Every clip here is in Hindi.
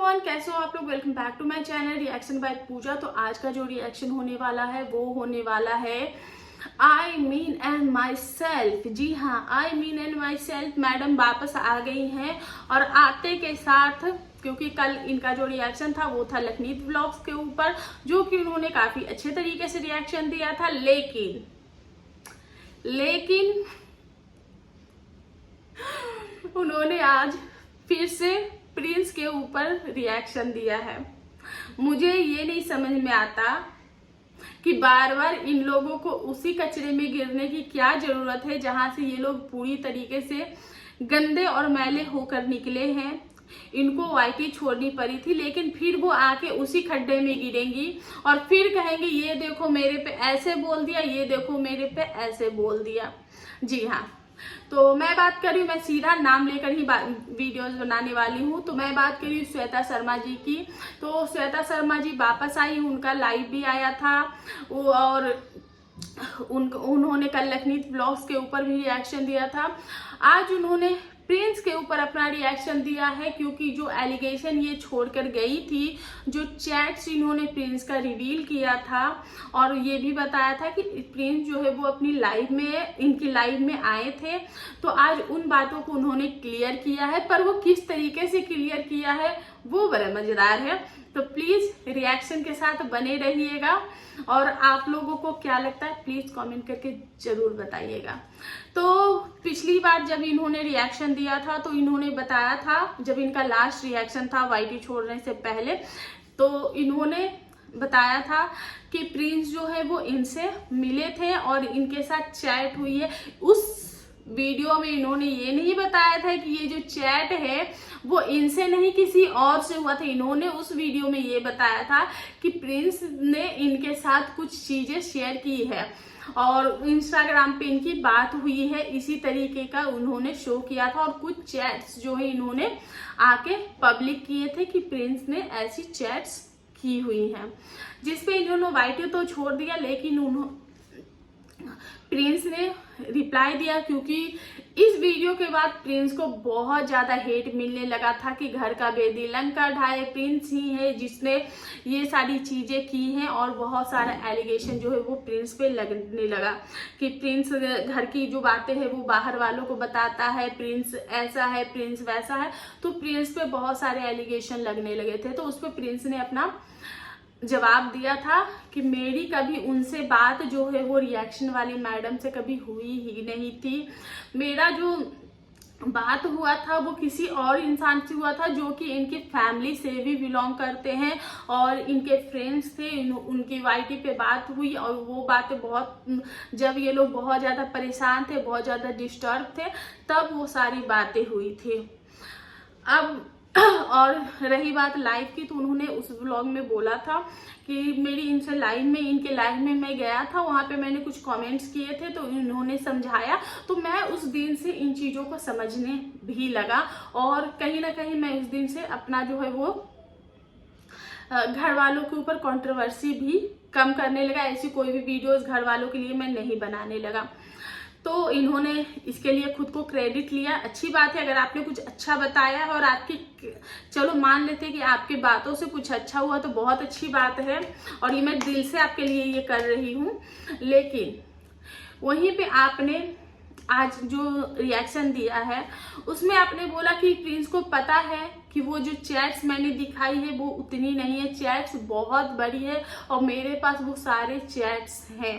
एवरीवन, कैसे हो आप लोग। Welcome back to my channel reaction by Pooja. तो आज का जो रिएक्शन होने वाला है वो होने वाला है I mean and myself. जी हाँ, I mean and myself madam वापस आ गई हैं और आते के साथ, क्योंकि कल इनका जो रिएक्शन था वो था लखनीत व्लॉग्स के ऊपर, जो कि उन्होंने काफी अच्छे तरीके से रिएक्शन दिया था। लेकिन उन्होंने आज फिर से प्रिंस के ऊपर रिएक्शन दिया है। मुझे ये नहीं समझ में आता कि बार बार इन लोगों को उसी कचरे में गिरने की क्या जरूरत है जहां से ये लोग पूरी तरीके से गंदे और मैले होकर निकले हैं। इनको वाइटी छोड़नी पड़ी थी, लेकिन फिर वो आके उसी खड्डे में गिरेंगी और फिर कहेंगे ये देखो मेरे पे ऐसे बोल दिया, ये देखो मेरे पे ऐसे बोल दिया। जी हाँ, तो मैं बात कर रही हूँ, मैं सीधा नाम लेकर ही वीडियोस बनाने वाली हूँ। तो मैं बात कर रही हूँ श्वेता शर्मा जी की। तो श्वेता शर्मा जी वापस आई, उनका लाइव भी आया था और उन्होंने कल लखनीत व्लॉग्स के ऊपर भी रिएक्शन दिया था। आज उन्होंने प्रिंस के ऊपर अपना रिएक्शन दिया है, क्योंकि जो एलिगेशन ये छोड़कर गई थी, जो चैट्स इन्होंने प्रिंस का रिवील किया था और ये भी बताया था कि प्रिंस जो है वो अपनी लाइफ में, इनकी लाइफ में आए थे। तो आज उन बातों को उन्होंने क्लियर किया है, पर वो किस तरीके से क्लियर किया है वो बड़ा मजेदार है। तो प्लीज रिएक्शन के साथ बने रहिएगा और आप लोगों को क्या लगता है प्लीज कमेंट करके जरूर बताइएगा। तो पिछली बार जब इन्होंने रिएक्शन दिया था तो इन्होंने बताया था, जब इनका लास्ट रिएक्शन था वाइटी छोड़ने से पहले, तो इन्होंने बताया था कि प्रिंस जो है वो इनसे मिले थे और इनके साथ चैट हुई है। उस वीडियो में इन्होंने ये नहीं बताया था कि ये जो चैट है वो इनसे नहीं किसी और से हुआ था। इन्होंने उस वीडियो में ये बताया था कि प्रिंस ने इनके साथ कुछ चीजें शेयर की है और इंस्टाग्राम पे इनकी बात हुई है, इसी तरीके का उन्होंने शो किया था। और कुछ चैट्स जो है इन्होंने आके पब्लिक किए थे कि प्रिंस ने ऐसी चैट्स की हुई हैं, जिसपे इन्होंने वाइटी तो छोड़ दिया, लेकिन प्रिंस ने रिप्लाई दिया, क्योंकि इस वीडियो के बाद प्रिंस को बहुत ज्यादा हेट मिलने लगा था कि घर का बेदी लंका ढाए प्रिंस ही है जिसने ये सारी चीजें की हैं, और बहुत सारा एलिगेशन जो है वो प्रिंस पे लगने लगा कि प्रिंस घर की जो बातें हैं वो बाहर वालों को बताता है, प्रिंस ऐसा है, प्रिंस वैसा है। तो प्रिंस पे बहुत सारे एलिगेशन लगने लगे थे। तो उस पर प्रिंस ने अपना जवाब दिया था कि मेरी कभी उनसे बात जो है वो रिएक्शन वाली मैडम से कभी हुई ही नहीं थी। मेरा जो बात हुआ था वो किसी और इंसान से हुआ था जो कि इनकी फैमिली से भी बिलोंग करते हैं और इनके फ्रेंड्स थे। उनकी वाइटी पे बात हुई और वो बातें बहुत, जब ये लोग बहुत ज्यादा परेशान थे, बहुत ज्यादा डिस्टर्ब थे, तब वो सारी बातें हुई थी। अब और रही बात लाइव की, तो उन्होंने उस व्लॉग में बोला था कि मेरी इनसे लाइव में, इनके लाइव में मैं गया था, वहां पे मैंने कुछ कमेंट्स किए थे तो इन्होंने समझाया। तो मैं उस दिन से इन चीजों को समझने भी लगा और कहीं ना कहीं मैं उस दिन से अपना जो है वो घर वालों के ऊपर कंट्रोवर्सी भी कम करने लगा। ऐसी कोई भी वीडियोस घर वालों के लिए मैं नहीं बनाने लगा। तो इन्होंने इसके लिए खुद को क्रेडिट लिया। अच्छी बात है, अगर आपने कुछ अच्छा बताया और आपकी, चलो मान लेते हैं कि आपके बातों से कुछ अच्छा हुआ तो बहुत अच्छी बात है और ये मैं दिल से आपके लिए ये कर रही हूँ। लेकिन वहीं पे आपने आज जो रिएक्शन दिया है उसमें आपने बोला कि प्रिंस को पता है कि वो जो चैट्स मैंने दिखाई है वो उतनी नहीं है, चैट्स बहुत बड़ी है और मेरे पास वो सारे चैट्स हैं।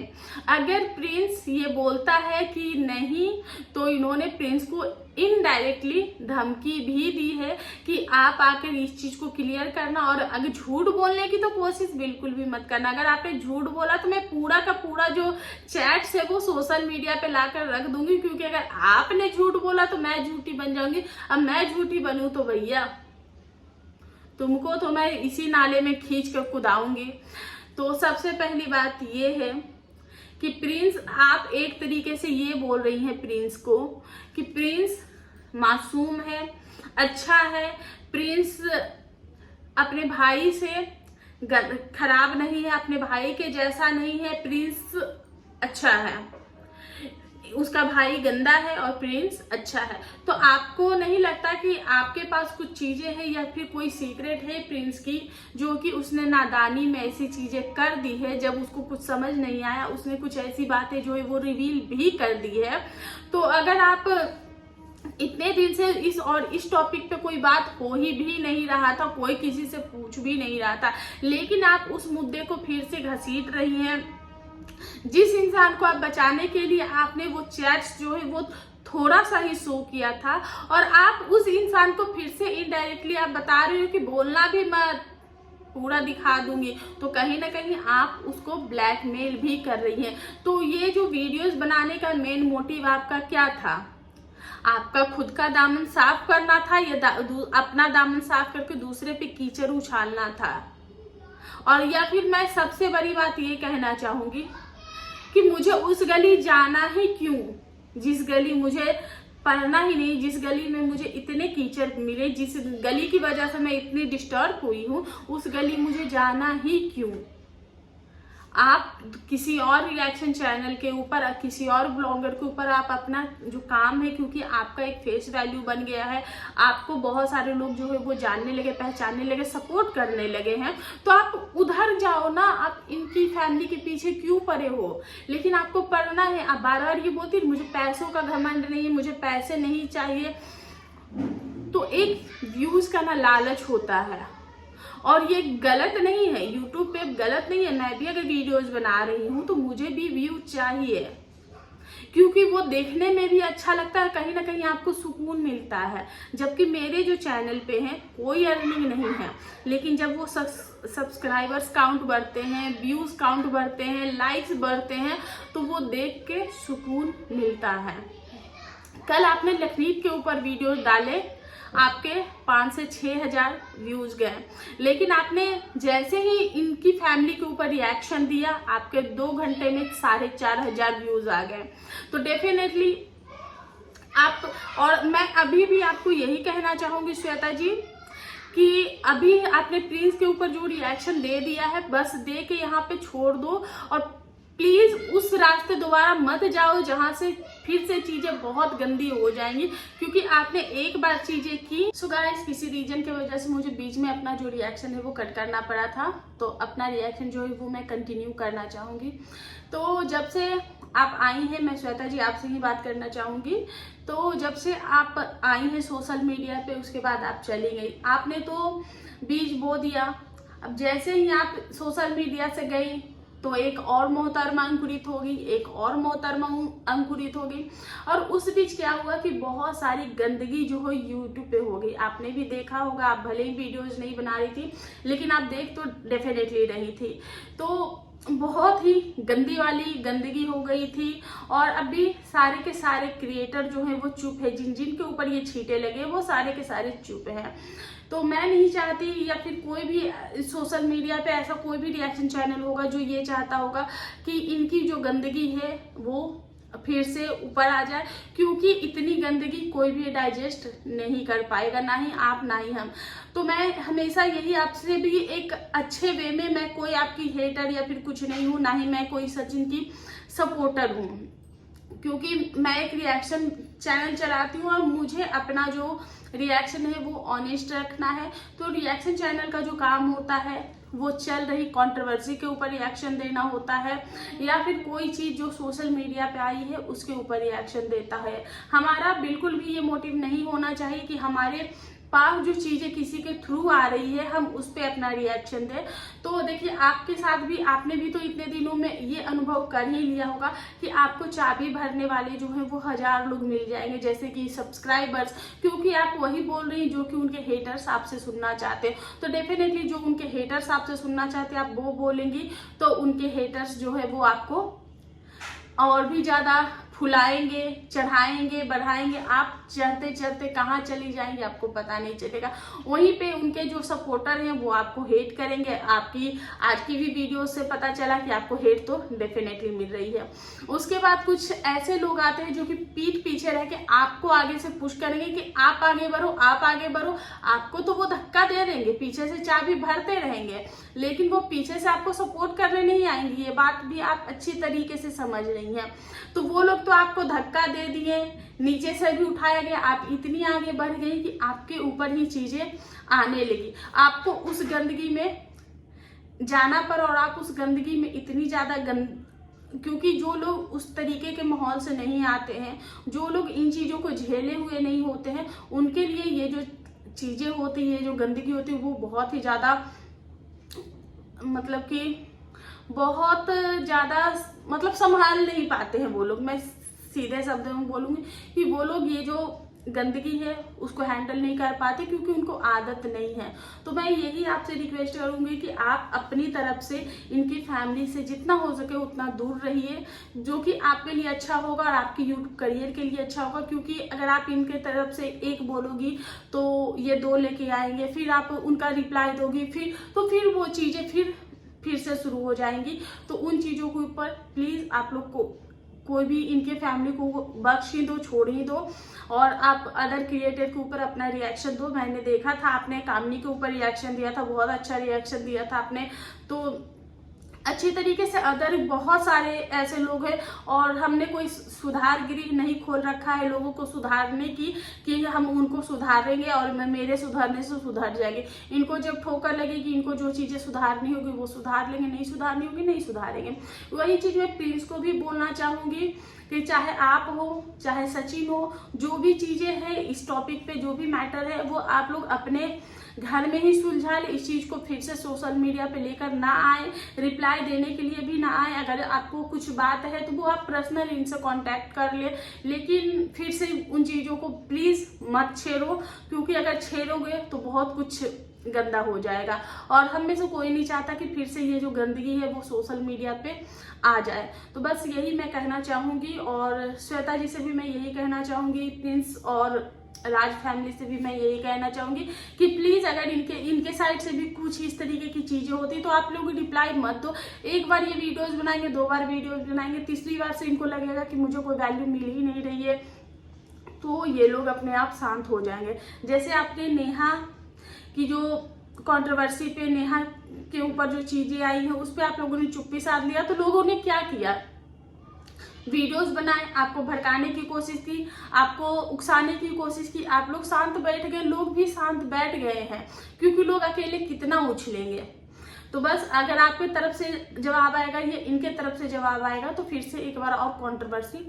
अगर प्रिंस ये बोलता है कि नहीं, तो इन्होंने प्रिंस को इनडायरेक्टली धमकी भी दी है कि आप आकर इस चीज को क्लियर करना, और अगर झूठ बोलने की तो कोशिश बिल्कुल भी मत करना। अगर आपने झूठ बोला तो मैं पूरा का पूरा जो चैट्स है वो सोशल मीडिया पे लाकर रख दूंगी, क्योंकि अगर आपने झूठ बोला तो मैं झूठी बन जाऊंगी। अब मैं झूठी बनूं तो भैया तुमको तो मैं इसी नाले में खींच कर कुदाऊंगी। तो सबसे पहली बात ये है कि प्रिंस, आप एक तरीके से ये बोल रही हैं प्रिंस को कि प्रिंस मासूम है, अच्छा है, प्रिंस अपने भाई से खराब नहीं है, अपने भाई के जैसा नहीं है, प्रिंस अच्छा है। उसका भाई गंदा है और प्रिंस अच्छा है। तो आपको नहीं लगता कि आपके पास कुछ चीजें हैं या फिर कोई सीक्रेट है प्रिंस की, जो कि उसने नादानी में ऐसी चीजें कर दी है, जब उसको कुछ समझ नहीं आया उसने कुछ ऐसी बातें जो है वो रिवील भी कर दी है। तो अगर आप इतने दिन से इस टॉपिक पे कोई बात हो ही भी नहीं रहा था, कोई किसी से पूछ भी नहीं रहा था, लेकिन आप उस मुद्दे को फिर से घसीट रही हैं। जिस इंसान को आप बचाने के लिए आपने वो चैट्स जो है वो थोड़ा सा ही शो किया था, और आप उस इंसान को फिर से इनडायरेक्टली आप बता रहे हो कि बोलना भी मत, पूरा दिखा दूंगी, तो कहीं ना कहीं आप उसको ब्लैकमेल भी कर रही हैं। तो ये जो वीडियोस बनाने का मेन मोटिव आपका क्या था? आपका खुद का दामन साफ करना था या अपना दामन साफ करके दूसरे पे कीचड़ उछालना था? और या फिर मैं सबसे बड़ी बात ये कहना चाहूंगी कि मुझे उस गली जाना ही क्यों, जिस गली मुझे पढ़ना ही नहीं, जिस गली में मुझे इतने कीचड़ मिले, जिस गली की वजह से मैं इतनी डिस्टर्ब हुई हूँ, उस गली मुझे जाना ही क्यों? आप किसी और रिएक्शन चैनल के ऊपर, किसी और ब्लॉगर के ऊपर आप अपना जो काम है, क्योंकि आपका एक फेस वैल्यू बन गया है, आपको बहुत सारे लोग जो है वो जानने लगे, पहचानने लगे, सपोर्ट करने लगे हैं, तो आप उधर जाओ ना, आप इनकी फैमिली के पीछे क्यों पड़े हो? लेकिन आपको पढ़ना है। आप बार बार ये बोलती मुझे पैसों का घमंड नहीं है, मुझे पैसे नहीं चाहिए। तो एक व्यूज का ना लालच होता है, और ये गलत नहीं है, यूट्यूब पे गलत नहीं है। मैं भी अगर वीडियोस बना रही हूँ तो मुझे भी व्यू चाहिए, क्योंकि वो देखने में भी अच्छा लगता है, कहीं ना कहीं आपको सुकून मिलता है। जबकि मेरे जो चैनल पे हैं कोई अर्निंग नहीं है, लेकिन जब वो सब्सक्राइबर्स काउंट बढ़ते हैं, व्यूज काउंट बढ़ते हैं, लाइक्स बढ़ते हैं, तो वो देख के सुकून मिलता है। कल आपने लखनीत के ऊपर वीडियोस डाले, आपके 5 से 6 हजार व्यूज गए, लेकिन आपने जैसे ही इनकी फैमिली के ऊपर रिएक्शन दिया, आपके 2 घंटे में 4,500 व्यूज आ गए। तो डेफिनेटली आप, और मैं अभी भी आपको यही कहना चाहूंगी श्वेता जी, कि अभी आपने प्रिंस के ऊपर जो रिएक्शन दे दिया है, बस दे के यहाँ पे छोड़ दो, और प्लीज उस रास्ते दोबारा मत जाओ जहां से फिर से चीजें बहुत गंदी हो जाएंगी, क्योंकि आपने एक बार चीजें की। सो गाइस, किसी रीजन की वजह से मुझे बीच में अपना जो रिएक्शन है वो कट करना पड़ा था, तो अपना रिएक्शन जो है वो मैं कंटिन्यू करना चाहूंगी। तो जब से आप आई हैं, मैं श्वेता जी आपसे ही बात करना चाहूंगी, तो जब से आप आई हैं सोशल मीडिया पे, उसके बाद आप चली गई। आपने तो बीज बो दिया, अब जैसे ही आप सोशल मीडिया से गई तो एक और मोहतरमा अंकुरित होगी, एक और मोहतरमा अंकुरित होगी, और उस बीच क्या हुआ कि बहुत सारी गंदगी जो है यूट्यूब पे हो गई। आपने भी देखा होगा, आप भले ही वीडियोज नहीं बना रही थी, लेकिन आप देख तो डेफिनेटली रही थी। तो बहुत ही गंदी वाली गंदगी हो गई थी, और अभी सारे के सारे क्रिएटर जो हैं वो चुप है, जिन जिन के ऊपर ये छींटे लगे वो सारे के सारे चुप हैं। तो मैं नहीं चाहती, या फिर कोई भी सोशल मीडिया पे ऐसा कोई भी रिएक्शन चैनल होगा जो ये चाहता होगा कि इनकी जो गंदगी है वो फिर से ऊपर आ जाए, क्योंकि इतनी गंदगी कोई भी डाइजेस्ट नहीं कर पाएगा, ना ही आप ना ही हम। तो मैं हमेशा यही आपसे भी एक अच्छे वे में, मैं कोई आपकी हेटर या फिर कुछ नहीं हूँ, ना ही मैं कोई सचिन की सपोर्टर हूँ, क्योंकि मैं एक रिएक्शन चैनल चलाती हूँ और मुझे अपना जो रिएक्शन है वो ऑनेस्ट रखना है। तो रिएक्शन चैनल का जो काम होता है वो चल रही कंट्रोवर्सी के ऊपर रिएक्शन देना होता है, या फिर कोई चीज जो सोशल मीडिया पे आई है उसके ऊपर रिएक्शन देता है। हमारा बिल्कुल भी ये मोटिव नहीं होना चाहिए कि हमारे पास जो चीजें किसी के थ्रू आ रही है हम उस पर अपना रिएक्शन दें। तो देखिए, आपके साथ भी, आपने भी तो इतने दिनों में ये अनुभव कर ही लिया होगा कि आपको चाबी भरने वाले जो हैं वो 1000 लोग मिल जाएंगे, जैसे कि सब्सक्राइबर्स, क्योंकि आप वही बोल रही हैं जो कि उनके हेटर्स आपसे सुनना चाहते हैं। तो डेफिनेटली जो उनके हेटर्स आपसे सुनना चाहते हैं आप वो बोलेंगी, तो उनके हेटर्स जो है वो आपको और भी ज्यादा फुलाएंगे, चढ़ाएंगे, बढ़ाएंगे। आप चढ़ते चढ़ते कहाँ चली जाएंगे आपको पता नहीं चलेगा। वहीं पे उनके जो सपोर्टर हैं वो आपको हेट करेंगे। आपकी आज की भी वीडियो से पता चला कि आपको हेट तो डेफिनेटली मिल रही है। उसके बाद कुछ ऐसे लोग आते हैं जो कि पीठ पीछे रह के आपको आगे से पुश करेंगे कि आप आगे बढ़ो, आप आगे बढ़ो। आपको तो वो धक्का दे रहे देंगे, पीछे से चाबी भरते रहेंगे, लेकिन वो पीछे से आपको सपोर्ट करने नहीं आएंगी। ये बात भी आप अच्छी तरीके से समझ रही हैं। तो वो लोग तो आपको धक्का दे दिए, नीचे से भी उठाया गया, आप इतनी आगे बढ़ गई कि आपके ऊपर ही चीजें आने लगी। आपको उस गंदगी में जाना पर, और आप उस गंदगी में इतनी ज्यादा क्योंकि जो लोग उस तरीके के माहौल से नहीं आते हैं, जो लोग इन चीजों को झेले हुए नहीं होते हैं, उनके लिए ये जो चीजें होती है, जो गंदगी होती है, वो बहुत ही ज्यादा मतलब कि बहुत ज्यादा मतलब संभाल नहीं पाते हैं वो लोग। मैं सीधे शब्दों में बोलूंगी कि वो लोग ये जो गंदगी है उसको हैंडल नहीं कर पाते, क्योंकि उनको आदत नहीं है। तो मैं यही आपसे रिक्वेस्ट करूंगी कि आप अपनी तरफ से इनकी फैमिली से जितना हो सके उतना दूर रहिए, जो कि आपके लिए अच्छा होगा और आपके यूट्यूब करियर के लिए अच्छा होगा। क्योंकि अगर आप इनके तरफ से एक बोलोगी तो ये 2 लेके आएंगे, फिर आप उनका रिप्लाई दोगी, फिर वो चीजें फिर से शुरू हो जाएंगी। तो उन चीजों के ऊपर प्लीज आप लोग को कोई भी इनके फैमिली को बख्श ही दो, छोड़ ही दो, और आप अदर क्रिएटर के ऊपर अपना रिएक्शन दो। मैंने देखा था आपने कामनी के ऊपर रिएक्शन दिया था, बहुत अच्छा रिएक्शन दिया था आपने। तो अच्छी तरीके से अदर बहुत सारे ऐसे लोग हैं, और हमने कोई सुधार गृह नहीं खोल रखा है लोगों को सुधारने की कि हम उनको सुधारेंगे और मेरे सुधारने से सुधर जाएंगे। इनको जब ठोकर लगेगी, इनको जो चीजें सुधारनी होगी वो सुधार लेंगे, नहीं सुधारनी होगी नहीं सुधारेंगे। वही चीज मैं प्रिंस को भी बोलना चाहूंगी कि चाहे आप हो चाहे सचिन हो, जो भी चीजें हैं इस टॉपिक पे, जो भी मैटर है वो आप लोग अपने घर में ही सुलझा ले। इस चीज को फिर से सोशल मीडिया पे लेकर ना आए, रिप्लाई देने के लिए भी ना आए। अगर आपको कुछ बात है तो वो आप पर्सनल इनसे कांटेक्ट कर ले, लेकिन फिर से उन चीजों को प्लीज मत छेड़ो, क्योंकि अगर छेड़ोगे तो बहुत कुछ गंदा हो जाएगा। और हम में से कोई नहीं चाहता कि फिर से ये जो गंदगी है वो सोशल मीडिया पे आ जाए। तो बस यही मैं कहना चाहूंगी, और श्वेता जी से भी मैं यही कहना चाहूंगी, प्रिंस और राज फैमिली से भी मैं यही कहना चाहूंगी कि प्लीज अगर इनके साइड से भी कुछ इस तरीके की चीजें होती तो आप लोग रिप्लाई मत दो। एक बार ये वीडियोस बनाएंगे, 2 बार वीडियोस बनाएंगे, तीसरी बार से इनको लगेगा कि मुझे कोई वैल्यू मिल ही नहीं रही है, तो ये लोग अपने आप शांत हो जाएंगे। जैसे आपने नेहा की जो कंट्रोवर्सी पे, नेहा के ऊपर जो चीजें आई है उस पर आप लोगों ने चुप्पी साध लिया, तो लोगों ने क्या किया, वीडियोस बनाए, आपको भड़काने की कोशिश की, आपको उकसाने की कोशिश की, आप लोग शांत बैठ गए, लोग भी शांत बैठ गए हैं, क्योंकि लोग अकेले कितना उछलेंगे। तो बस अगर आपके तरफ से जवाब आएगा या इनके तरफ से जवाब आएगा तो फिर से एक बार और कंट्रोवर्सी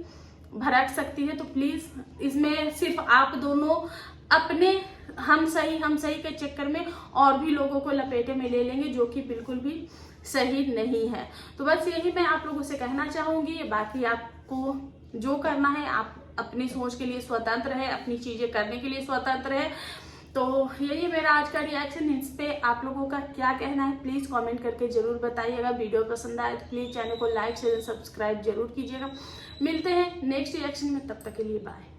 भड़क सकती है। तो प्लीज इसमें सिर्फ आप दोनों अपने हम सही के चक्कर में और भी लोगों को लपेटे में ले लेंगे, जो कि बिल्कुल भी सही नहीं है। तो बस यही मैं आप लोगों से कहना चाहूंगी। बाकी आपको जो करना है आप अपनी सोच के लिए स्वतंत्र है, अपनी चीजें करने के लिए स्वतंत्र है। तो यही मेरा आज का रिएक्शन। इस पे आप लोगों का क्या कहना है प्लीज कमेंट करके जरूर बताइएगा। वीडियो पसंद आए तो प्लीज चैनल को लाइक शेयर सब्सक्राइब जरूर कीजिएगा। मिलते हैं नेक्स्ट रिएक्शन में, तब तक के लिए बाय।